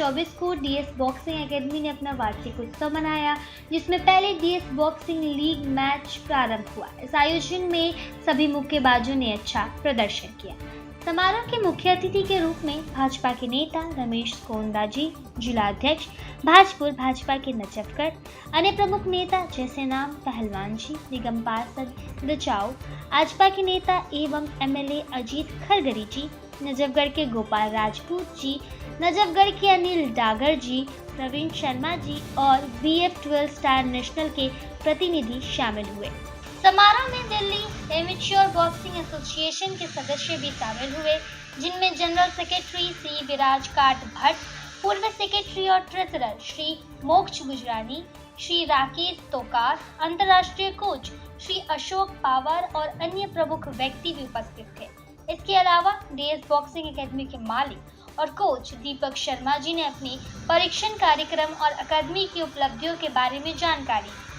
2024 को DS boxing academy ने अपना वार्षिक उत्सव मनाया, जिसमें पहले डीएस बॉक्सिंग लीग मैच प्रारंभ हुआ। इस आयोजन में सभी मुक्केबाजों ने अच्छा प्रदर्शन किया। समारोह के मुख्य अतिथि के रूप में भाजपा के नेता रमेश कोंडा जी, जिला अध्यक्ष भाजपुर भाजपा के नजफगढ़, अन्य प्रमुख नेता जैसे नाम पहलवान जी, निगम पार्षद बचाओ, भाजपा के नेता एवं एमएलए अजीत खरगरी जी, नजफगढ़ के गोपाल राजपूत जी, नजफगढ़ के अनिल डागर जी, प्रवीण शर्मा जी और BF12 स्टार नेशनल के प्रतिनिधि शामिल हुए। समारोह में दिल्ली एमेच्योर बॉक्सिंग एसोसिएशन के सदस्य भी शामिल हुए, जिनमें जनरल सेक्रेटरी श्री विराज काट भट्ट, पूर्व सेक्रेटरी और ट्रेजरर श्री मोक्ष गुजरानी, श्री राकेश तोकार, अंतर्राष्ट्रीय कोच श्री अशोक पावर और अन्य प्रमुख व्यक्ति भी उपस्थित थे। इसके अलावा डीएस बॉक्सिंग एकेडमी के मालिक और कोच दीपक शर्मा जी ने अपनी परीक्षण कार्यक्रम और अकादमी की उपलब्धियों के बारे में जानकारी दी।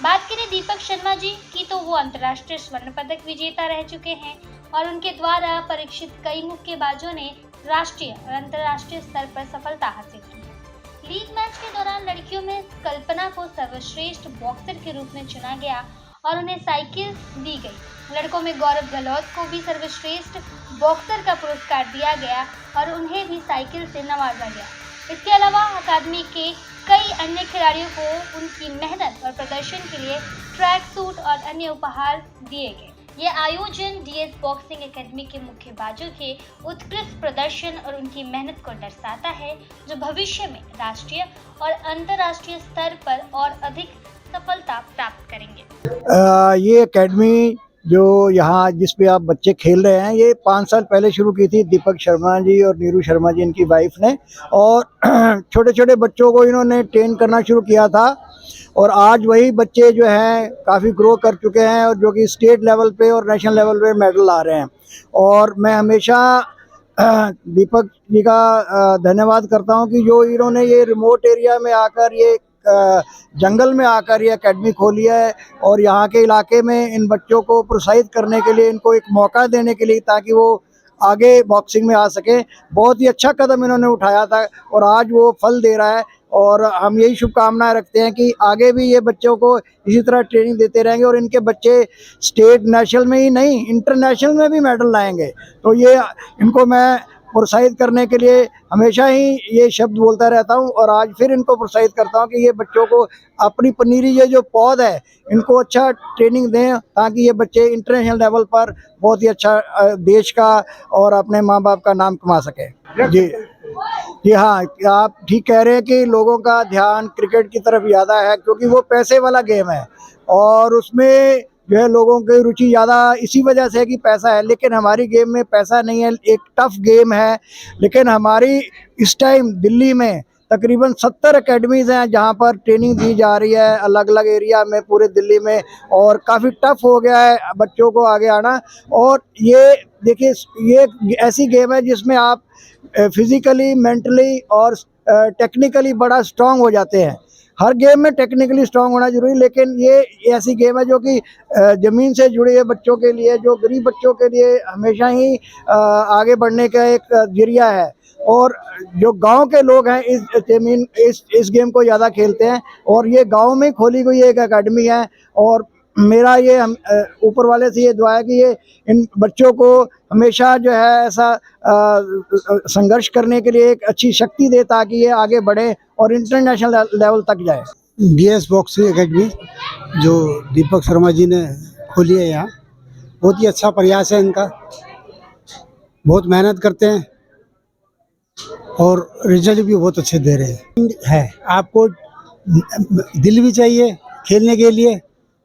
बात करें दीपक शर्मा जी की तो वो अंतर्राष्ट्रीय स्वर्ण पदक विजेता रह चुके हैं और उनके द्वारा परीक्षित कई मुक्केबाजों ने राष्ट्रीय और अंतर्राष्ट्रीय स्तर पर सफलता हासिल की। लीग मैच के दौरान लड़कियों में कल्पना को सर्वश्रेष्ठ बॉक्सर के रूप में चुना गया और उन्हें साइकिल दी गई। लड़कों में गौरव गहलोत को भी सर्वश्रेष्ठ बॉक्सर का पुरस्कार दिया गया और उन्हें भी साइकिल से नवाजा गया। इसके अलावा अकादमी के कई अन्य खिलाड़ियों को उनकी मेहनत और प्रदर्शन के लिए ट्रैक सूट और अन्य उपहार दिए गए। ये आयोजन डीएस बॉक्सिंग एकेडमी के मुक्केबाजों के उत्कृष्ट प्रदर्शन और उनकी मेहनत को दर्शाता है, जो भविष्य में राष्ट्रीय और अंतर्राष्ट्रीय स्तर पर और अधिक सफलता प्राप्त करेंगे। ये एकेडमी जो यहाँ जिस पे आप बच्चे खेल रहे हैं, ये 5 साल पहले शुरू की थी दीपक शर्मा जी और नीरू शर्मा जी, इनकी वाइफ ने, और छोटे छोटे बच्चों को इन्होंने ट्रेन करना शुरू किया था और आज वही बच्चे जो हैं काफ़ी ग्रो कर चुके हैं और जो कि स्टेट लेवल पे और नेशनल लेवल पे मेडल ला रहे हैं। और मैं हमेशा दीपक जी का धन्यवाद करता हूं कि जो इन्होंने ये रिमोट एरिया में आकर, ये जंगल में आकर ये एकेडमी खोली है और यहाँ के इलाके में इन बच्चों को प्रोत्साहित करने के लिए, इनको एक मौका देने के लिए ताकि वो आगे बॉक्सिंग में आ सके। बहुत ही अच्छा कदम इन्होंने उठाया था और आज वो फल दे रहा है और हम यही शुभकामनाएं रखते हैं कि आगे भी ये बच्चों को इसी तरह ट्रेनिंग देते रहेंगे और इनके बच्चे स्टेट नेशनल में ही नहीं, इंटरनेशनल में भी मेडल लाएंगे। तो ये इनको मैं प्रोत्साहित करने के लिए हमेशा ही ये शब्द बोलता रहता हूँ और आज फिर इनको प्रोत्साहित करता हूँ कि ये बच्चों को अपनी पनीरी, ये जो पौध है, इनको अच्छा ट्रेनिंग दें ताकि ये बच्चे इंटरनेशनल लेवल पर बहुत ही अच्छा देश का और अपने माँ बाप का नाम कमा सके। जी हाँ, आप ठीक कह रहे हैं कि लोगों का ध्यान क्रिकेट की तरफ ज़्यादा है क्योंकि वो पैसे वाला गेम है और उसमें जो है लोगों की रुचि ज़्यादा इसी वजह से है कि पैसा है। लेकिन हमारी गेम में पैसा नहीं है, एक टफ गेम है। लेकिन हमारी इस टाइम दिल्ली में तकरीबन 70 एकेडमीज़ हैं जहाँ पर ट्रेनिंग दी जा रही है अलग अलग एरिया में पूरे दिल्ली में, और काफ़ी टफ हो गया है बच्चों को आगे आना। और ये देखिए, ये ऐसी गेम है जिसमें आप फिज़िकली, मेंटली और टेक्निकली बड़ा स्ट्रांग हो जाते हैं। हर गेम में टेक्निकली स्ट्रांग होना जरूरी, लेकिन ये ऐसी गेम है जो कि ज़मीन से जुड़े हुए बच्चों के लिए, जो गरीब बच्चों के लिए हमेशा ही आगे बढ़ने का एक जरिया है। और जो गांव के लोग हैं इस गेम को ज़्यादा खेलते हैं और ये गांव में खोली गई एक एकेडमी है। और मेरा ये ऊपर वाले से ये दुआ है कि ये इन बच्चों को हमेशा जो है ऐसा संघर्ष करने के लिए एक अच्छी शक्ति दे ताकि ये आगे बढ़े और इंटरनेशनल लेवल तक जाए। डीएस बॉक्सिंग एकेडमी जो दीपक शर्मा जी ने खोली है यहाँ, बहुत ही अच्छा प्रयास है इनका। बहुत मेहनत करते हैं और रिजल्ट भी बहुत अच्छे दे रहे हैं। आपको दिल भी चाहिए खेलने के लिए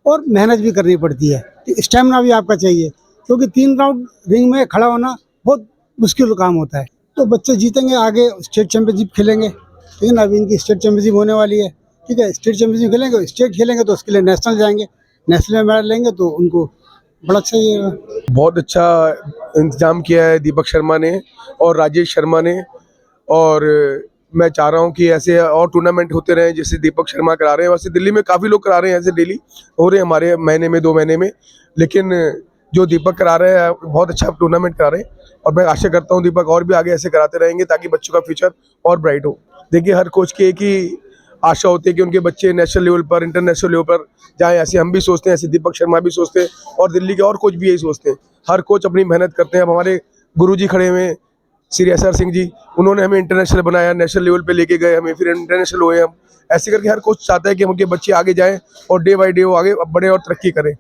और मेहनत भी करनी पड़ती है, स्टेमिना भी आपका चाहिए क्योंकि 3 राउंड रिंग में खड़ा होना बहुत मुश्किल काम होता है। तो बच्चे जीतेंगे, आगे स्टेट चैंपियनशिप खेलेंगे। ठीक है ना, अभी इनकी स्टेट चैंपियनशिप होने वाली है। ठीक है, स्टेट चैंपियनशिप खेलेंगे, स्टेट खेलेंगे तो उसके लिए नेशनल जाएंगे, नेशनल में मेडल लेंगे तो उनको बड़ा अच्छा ही। बहुत अच्छा इंतजाम किया है दीपक शर्मा ने और राजेश शर्मा ने, और मैं चाह रहा हूँ कि ऐसे और टूर्नामेंट होते रहे जैसे दीपक शर्मा करा रहे हैं। वैसे दिल्ली में काफ़ी लोग करा रहे हैं, ऐसे डेली हो रहे हैं हमारे महीने में 2 महीने में, लेकिन जो दीपक करा रहे हैं बहुत अच्छा टूर्नामेंट करा रहे हैं और मैं आशा करता हूँ दीपक और भी आगे ऐसे कराते रहेंगे ताकि बच्चों का फ्यूचर और ब्राइट हो। देखिए हर कोच की एक ही आशा होती है कि उनके बच्चे नेशनल लेवल पर, इंटरनेशनल लेवल पर जाएं। ऐसे हम भी सोचते हैं, ऐसे दीपक शर्मा भी सोचते हैं और दिल्ली के और कोच भी यही सोचते हैं। हर कोच अपनी मेहनत करते हैं। अब हमारे गुरुजी खड़े हुए हैं, श्री SR सिंह जी, उन्होंने हमें इंटरनेशनल बनाया, नेशनल लेवल पे लेके गए हमें, फिर इंटरनेशनल हुए हम। ऐसे करके हर कोच चाहता है कि उनके बच्चे आगे जाएं और डे बाय डे वो आगे बढ़े और तरक्की करें।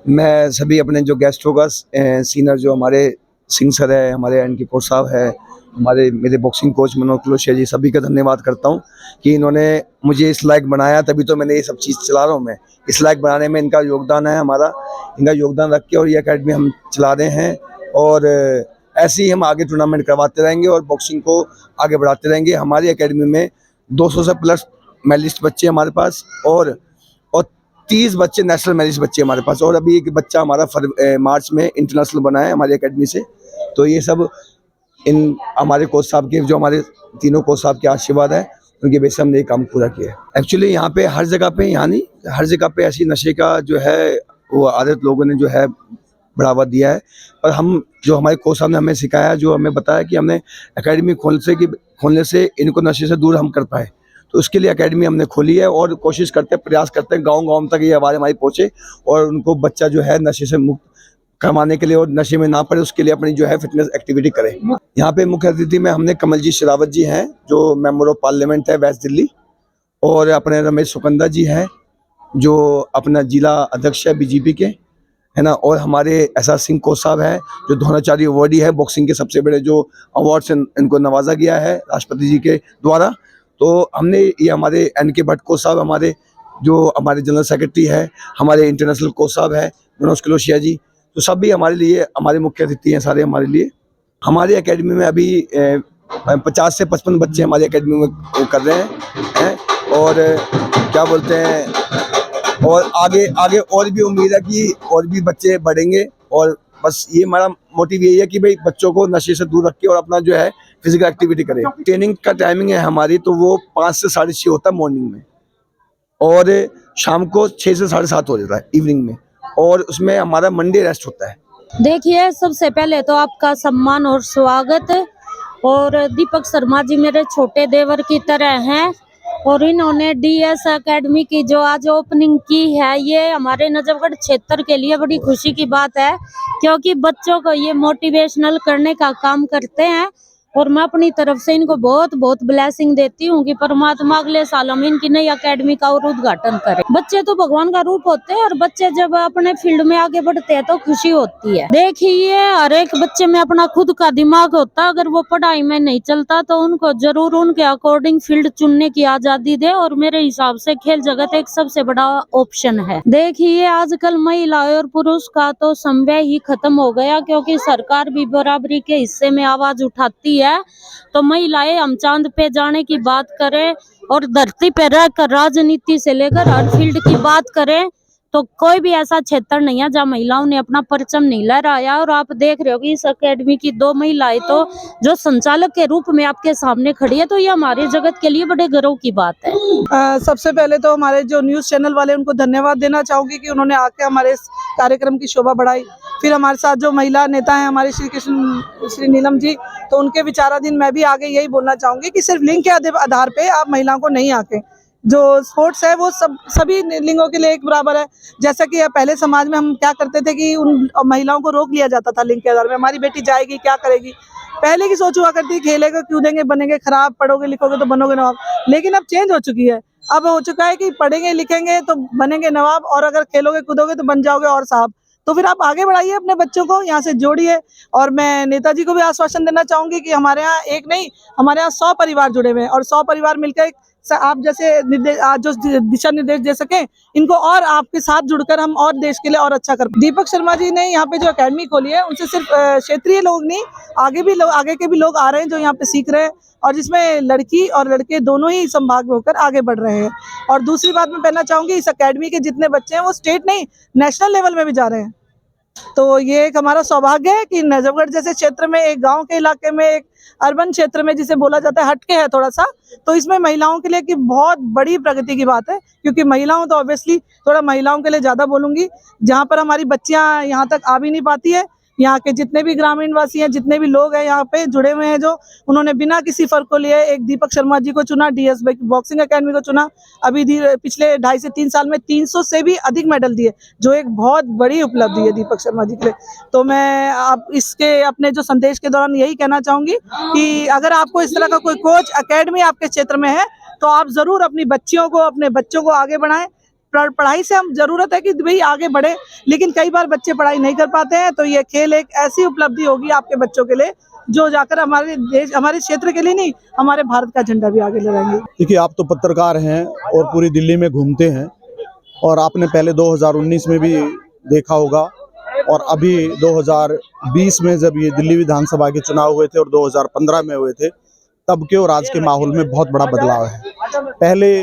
मैं सभी अपने जो गेस्ट होगा सीनियर जो हमारे सिंह सर है, हमारे एनके कोच साहब है, हमारे मेरे बॉक्सिंग कोच मनोज कुलोशिया जी, सभी का धन्यवाद करता हूं कि इन्होंने मुझे इस लायक बनाया, तभी तो मैंने ये सब चीज़ चला रहा हूं। मैं इस लायक बनाने में इनका योगदान है, हमारा इनका योगदान रख के और ये अकेडमी हम चला रहे हैं। और ऐसे ही हम आगे टूर्नामेंट करवाते रहेंगे और बॉक्सिंग को आगे बढ़ाते रहेंगे। हमारी अकेडमी में 200 से प्लस मेडलिस्ट बच्चे हमारे पास और 30 बच्चे नेशनल मेडलिस्ट बच्चे हमारे पास, और अभी एक बच्चा हमारा मार्च में इंटरनेशनल बना है हमारी अकेडमी से। तो ये सब इन हमारे कोच साहब के, जो हमारे तीनों कोच साहब के आशीर्वाद है, उनके बेस से हमने ये काम पूरा किया है। एक्चुअली यहाँ पे हर जगह पे, यहाँ नहीं, हर जगह पे ऐसी नशे का जो है वो आदत लोगों ने जो है बढ़ावा दिया है। पर हम जो हमारे कोच साहब ने हमें सिखाया, जो हमें बताया कि हमने एकेडमी खोलने से इनको नशे से दूर हम कर पाए, तो उसके लिए एकेडमी हमने खोली है और कोशिश करते हैं, प्रयास करते हैं गांव-गांव तक ये आवाज़ हमारी पहुँचे और उनको बच्चा जो है नशे से मुक्त करवाने के लिए और नशे में ना पड़े, उसके लिए अपनी जो है फिटनेस एक्टिविटी करें। यहाँ पे मुख्य अतिथि में हमने कमलजीत शेरावत जी हैं, जो मेंबर ऑफ पार्लियामेंट है वेस्ट दिल्ली, और अपने रमेश सुकंदा जी हैं, जो अपना जिला अध्यक्ष है बीजेपी के, है ना, और हमारे SR सिंह कोच साहब हैं, जो द्रोणाचार्य अवार्डी है, बॉक्सिंग के सबसे बड़े जो अवार्ड से इनको नवाजा गया है राष्ट्रपति जी के द्वारा। तो हमने ये हमारे NK भट्ट कोच साहब, हमारे जो हमारे जनरल सेक्रेटरी है, हमारे इंटरनेशनल कोच साहब है मनोज कुलोशिया जी, तो सब भी हमारे लिए, हमारे मुख्य अतिथि हैं सारे हमारे लिए। हमारी एकेडमी में अभी 50 से 55 बच्चे हमारी एकेडमी में वो कर रहे हैं और क्या बोलते हैं, और आगे और भी उम्मीद है कि और भी बच्चे बढ़ेंगे। और बस ये हमारा मोटिव यही है कि भाई बच्चों को नशे से दूर रख के और अपना जो है फिजिकल एक्टिविटी करें। ट्रेनिंग का टाइमिंग है हमारी, तो वो 5 से 6:30 होता है मॉर्निंग में, और शाम को 6 से 7:30 हो जाता है इवनिंग में, और उसमें हमारा मंडे रेस्ट होता है। देखिए, सबसे पहले तो आपका सम्मान और स्वागत। और दीपक शर्मा जी मेरे छोटे देवर की तरह हैं और इन्होंने DS एकेडमी की जो आज ओपनिंग की है, ये हमारे नजफगढ़ क्षेत्र के लिए बड़ी खुशी की बात है, क्योंकि बच्चों को ये मोटिवेशनल करने का काम करते हैं। और मैं अपनी तरफ से इनको बहुत बहुत ब्लेसिंग देती हूँ कि परमात्मा अगले सालों में इनकी नई एकेडमी का और उद्घाटन करे। बच्चे तो भगवान का रूप होते हैं और बच्चे जब अपने फील्ड में आगे बढ़ते हैं तो खुशी होती है। देखिए, हर एक बच्चे में अपना खुद का दिमाग होता है, अगर वो पढ़ाई में नहीं चलता तो उनको जरूर उनके अकॉर्डिंग फील्ड चुनने की आजादी दे, और मेरे हिसाब से खेल जगत एक सबसे बड़ा ऑप्शन है। देखिए, आजकल महिला और पुरुष का तो समन्वय ही खत्म हो गया, क्योंकि सरकार भी बराबरी के हिस्से में आवाज उठाती है। तो महिलाएं हम चांद पे जाने की बात करें और धरती पे रहकर राजनीति से लेकर हर फील्ड की बात करें, तो कोई भी ऐसा क्षेत्र नहीं है जहाँ महिलाओं ने अपना परचम नहीं लहराया। और आप देख रहे हो कि इस एकेडमी की 2 महिलाएं तो जो संचालक के रूप में आपके सामने खड़ी है, तो ये हमारे जगत के लिए बड़े गर्व की बात है। सबसे पहले तो हमारे जो न्यूज़ चैनल वाले, उनको धन्यवाद देना चाहूँगी कि उन्होंने आके हमारे इस कार्यक्रम की शोभा बढ़ाई। फिर हमारे साथ जो महिला नेता हैं हमारे श्री नीलम जी, तो उनके विचाराधीन मैं भी आगे यही बोलना चाहूँगी कि सिर्फ लिंग के आधार पे आप महिलाओं को नहीं आके, जो स्पोर्ट्स है वो सभी लिंगों के लिए एक बराबर है। जैसा कि पहले समाज में हम क्या करते थे कि उन महिलाओं को रोक लिया जाता था लिंग के आधार में, हमारी बेटी जाएगी क्या करेगी, पहले की सोच हुआ करती, खेलेगा कूदेंगे बनेंगे खराब, पढ़ोगे लिखोगे तो बनोगे नवाब। लेकिन अब चेंज हो चुकी है, अब हो चुका है कि पढ़ेंगे लिखेंगे तो बनेंगे नवाब, और अगर खेलोगे कूदोगे तो बन जाओगे और साहब। तो फिर आप आगे बढ़ाइए, अपने बच्चों को यहाँ से जोड़िए। और मैं नेताजी को भी आश्वासन देना चाहूंगी कि हमारे यहाँ एक नहीं, हमारे यहाँ 100 परिवार जुड़े हुए हैं, और 100 परिवार मिलकर आप जैसे जो दिशा निर्देश दे सके इनको, और आपके साथ जुड़कर हम और देश के लिए और अच्छा कर। दीपक शर्मा जी ने यहाँ पे जो एकेडमी खोली है, उनसे सिर्फ क्षेत्रीय लोग नहीं, आगे के भी लोग आ रहे हैं जो यहाँ पे सीख रहे हैं, और जिसमें लड़की और लड़के दोनों ही संभाग में होकर आगे बढ़ रहे हैं। और दूसरी बात मैं कहना चाहूंगी, इस एकेडमी के जितने बच्चे हैं वो स्टेट नहीं, नेशनल लेवल में भी जा रहे हैं। तो ये एक हमारा सौभाग्य है कि नजफगढ़ जैसे क्षेत्र में, एक गांव के इलाके में, एक अर्बन क्षेत्र में, जिसे बोला जाता है हटके है थोड़ा सा, तो इसमें महिलाओं के लिए की बहुत बड़ी प्रगति की बात है। क्योंकि महिलाओं तो ऑब्वियसली थोड़ा महिलाओं के लिए ज्यादा बोलूंगी, जहाँ पर हमारी बच्चियां यहाँ तक आ भी नहीं पाती है, यहाँ के जितने भी ग्रामीण वासी हैं, जितने भी लोग हैं यहाँ पे जुड़े हुए हैं, जो उन्होंने बिना किसी फर्क को लिए एक दीपक शर्मा जी को चुना, डीएस बॉक्सिंग एकेडमी को चुना। अभी पिछले 2.5 से 3 साल में 300 से भी अधिक मेडल दिए, जो एक बहुत बड़ी उपलब्धि है दीपक शर्मा जी के लिए। तो मैं आप इसके अपने जो संदेश के दौरान यही कहना चाहूंगी कि अगर आपको इस तरह का कोई कोच एकेडमी आपके क्षेत्र में है तो आप जरूर अपनी बच्चियों को, अपने बच्चों को आगे बढ़ाएं। पढ़ाई से हम जरूरत है कि भाई आगे बढ़े, लेकिन कई बार बच्चे पढ़ाई नहीं कर पाते हैं, तो ये खेल एक ऐसी उपलब्धि होगी आपके बच्चों के लिए जो जाकर हमारे देश, हमारे क्षेत्र के लिए नहीं, हमारे भारत का झंडा भी आगे लहराएंगे। देखिए, आप तो पत्रकार हैं और पूरी दिल्ली में घूमते हैं, और आपने पहले 2019 में भी देखा होगा, और अभी 2020 में जब ये दिल्ली विधानसभा के चुनाव हुए थे और 2015 में हुए थे, तब के और आज के माहौल में बहुत बड़ा बदलाव है। पहले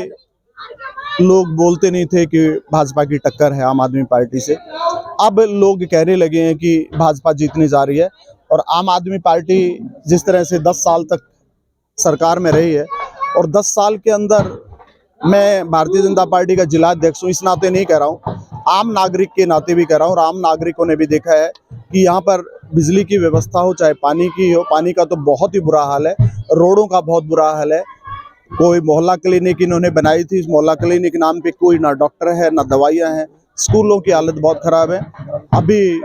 लोग बोलते नहीं थे कि भाजपा की टक्कर है आम आदमी पार्टी से, अब लोग कहने लगे हैं कि भाजपा जीतने जा रही है। और आम आदमी पार्टी जिस तरह से 10 साल तक सरकार में रही है, और 10 साल के अंदर मैं भारतीय जनता पार्टी का जिला अध्यक्ष हूँ, इस नाते नहीं कह रहा हूँ, आम नागरिक के नाते भी कह रहा हूँ, और आम नागरिकों ने भी देखा है कि यहाँ पर बिजली की व्यवस्था हो चाहे पानी की हो, पानी का तो बहुत ही बुरा हाल है, रोडों का बहुत बुरा हाल है। कोई मोहल्ला क्लिनिक इन्होंने बनाई थी, इस मोहल्ला क्लिनिक नाम पे कोई ना डॉक्टर है ना दवाइयाँ हैं, स्कूलों की हालत बहुत ख़राब है। अभी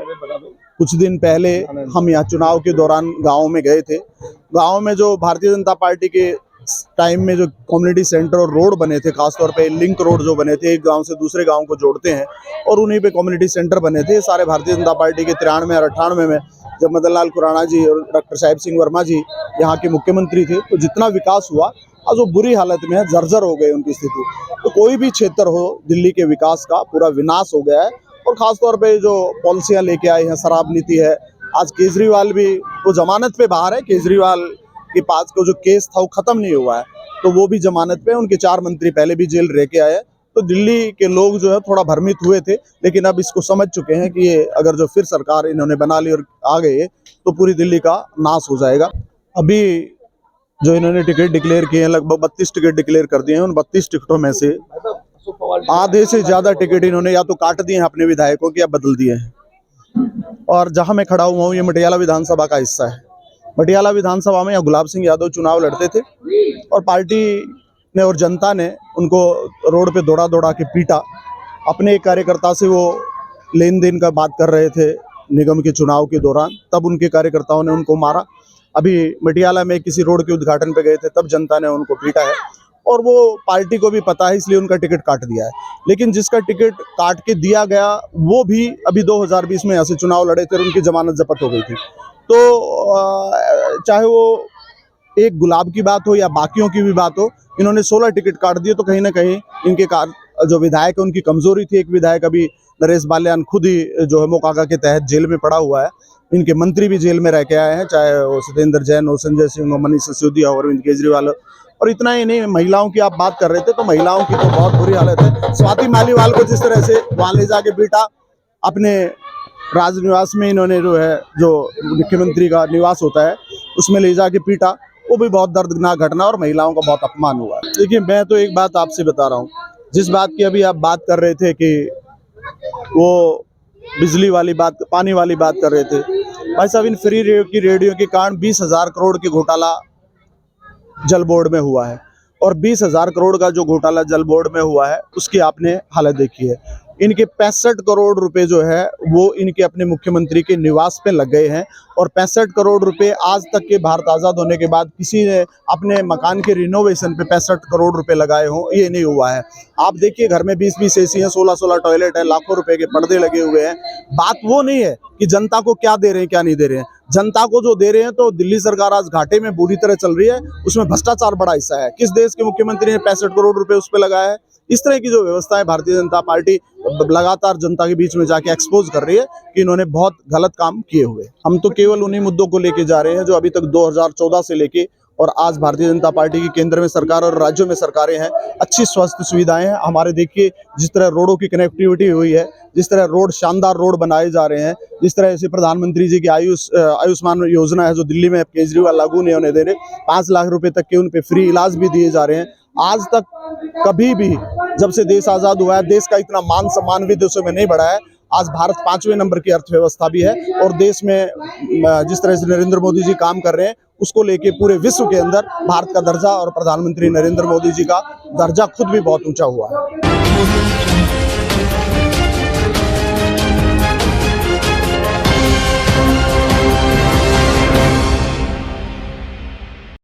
कुछ दिन पहले हम यहाँ चुनाव के दौरान गाँव में गए थे। गाँव में जो भारतीय जनता पार्टी के टाइम में जो कम्युनिटी सेंटर और रोड बने थे, खासतौर पे लिंक रोड जो बने थे, एक गांव से दूसरे गांव को जोड़ते हैं, और उन्हीं पे कम्युनिटी सेंटर बने थे, सारे भारतीय जनता पार्टी के 93 और 98 में जब मदन लाल खुराना जी और डॉक्टर साहिब सिंह वर्मा जी यहाँ के मुख्यमंत्री थे, तो जितना विकास हुआ आज वो बुरी हालत में है, जर्जर हो गई उनकी स्थिति। तो कोई भी क्षेत्र हो दिल्ली के विकास का पूरा विनाश हो गया है। और खासतौर पे जो पॉलिसियाँ लेके आए हैं, शराब नीति है, आज केजरीवाल भी वो जमानत पे बाहर है, केजरीवाल के पास को जो केस था वो खत्म नहीं हुआ है, तो वो भी जमानत पे, उनके 4 मंत्री पहले भी जेल रह के आए। तो दिल्ली के लोग जो है थोड़ा भ्रमित हुए थे, लेकिन अब इसको समझ चुके हैं कि ये अगर जो फिर सरकार इन्होंने बना ली और आ गए तो पूरी दिल्ली का नाश हो जाएगा। अभी जो इन्होंने टिकट डिक्लेयर किए हैं, लगभग 32 टिकट डिक्लेयर कर दिए हैं। उन 32 टिकटों में से आधे से ज्यादा टिकट इन्होंने या तो काट दिए हैं अपने विधायकों के, या बदल दिए हैं। और जहां मैं खड़ा हुआ हूँ ये मटियाला विधानसभा का हिस्सा है। मटियाला विधानसभा में गुलाब सिंह यादव चुनाव लड़ते थे, और पार्टी ने और जनता ने उनको रोड पे दौड़ा दौड़ा के पीटा। अपने एक कार्यकर्ता से वो लेन देन का बात कर रहे थे निगम के चुनाव के दौरान, तब उनके कार्यकर्ताओं ने उनको मारा। अभी मटियाला में किसी रोड के उद्घाटन पे गए थे, तब जनता ने उनको पीटा है, और वो पार्टी को भी पता है, इसलिए उनका टिकट काट दिया है। लेकिन जिसका टिकट काट के दिया गया वो भी अभी 2020 में यहाँ से चुनाव लड़े थे और उनकी जमानत जब्त हो गई थी। तो चाहे वो एक गुलाब की बात हो या बाकियों की भी बात हो, इन्होंने 16 टिकट काट दिए। तो कहीं ना कहीं इनके जो विधायक है उनकी कमजोरी थी। एक विधायक अभी नरेश बाल्यान खुद ही जो है मोकागा के तहत जेल में पड़ा हुआ है। इनके मंत्री भी जेल में रह के आए हैं, चाहे वो सत्येंद्र जैन हो, संजय सिंह हो, मनीष सिसोदिया हो, अरविंद केजरीवाल हो। और इतना ही नहीं, महिलाओं की आप बात कर रहे थे, तो महिलाओं की तो बहुत बुरी हालत है। स्वाति मालीवाल को जिस तरह से वहां ले जाके पीटा, अपने राजनिवास में इन्होंने जो है, जो मुख्यमंत्री का निवास होता है उसमें ले जाके पीटा, वो भी बहुत दर्दनाक घटना और महिलाओं का बहुत अपमान हुआ। देखिए, मैं तो एक बात आपसे बता रहा हूँ, जिस बात की अभी आप बात कर रहे थे कि वो बिजली वाली बात, पानी वाली बात कर रहे थे, भाई साहब इन फ्री रेडियो के कारण 20,000 करोड़ की घोटाला जल बोर्ड में हुआ है। और 20,000 करोड़ का जो घोटाला जल बोर्ड में हुआ है उसकी आपने हालत देखी है। इनके 65 करोड़ रुपए जो है वो इनके अपने मुख्यमंत्री के निवास पे लग गए हैं। और 65 करोड़ रुपए आज तक के भारत आज़ाद होने के बाद किसी ने अपने मकान के रिनोवेशन पे 65 करोड़ रुपए लगाए हों, ये नहीं हुआ है। आप देखिए, घर में 20-20 एसी हैं, 16-16 टॉयलेट है, लाखों रुपए के पर्दे लगे हुए हैं। बात वो नहीं है कि जनता को क्या दे रहे हैं क्या नहीं दे रहे हैं। जनता को जो दे रहे हैं, तो दिल्ली सरकार आज घाटे में बुरी तरह चल रही है, उसमें भ्रष्टाचार बड़ा हिस्सा है। किस देश के मुख्यमंत्री ने 65 करोड़ रुपए उस पर लगाया है? इस तरह की जो व्यवस्था है, भारतीय जनता पार्टी लगातार जनता के बीच में जाके एक्सपोज कर रही है कि इन्होंने बहुत गलत काम किए हुए। हम तो केवल उन्हीं मुद्दों को लेके जा रहे हैं जो अभी तक 2014 से लेके और आज भारतीय जनता पार्टी की केंद्र में सरकार और राज्यों में सरकारें हैं। अच्छी स्वास्थ्य सुविधाएं हैं हमारे। देखिए, जिस तरह रोडों की कनेक्टिविटी हुई है, जिस तरह रोड, शानदार रोड बनाए जा रहे हैं, जिस तरह से प्रधानमंत्री जी की आयुष्मान योजना है जो दिल्ली में केजरीवाल लागू नहीं होने दे रहे, 5 लाख रुपए तक के उन पे फ्री इलाज भी दिए जा रहे हैं। आज तक कभी भी जब से देश आज़ाद हुआ है, देश का इतना मान सम्मान भी देशों में नहीं बढ़ा है। आज भारत 5वें नंबर की अर्थव्यवस्था भी है और देश में जिस तरह से नरेंद्र मोदी जी काम कर रहे हैं उसको लेके पूरे विश्व के अंदर भारत का दर्जा और प्रधानमंत्री नरेंद्र मोदी जी का दर्जा खुद भी बहुत ऊंचा हुआ है।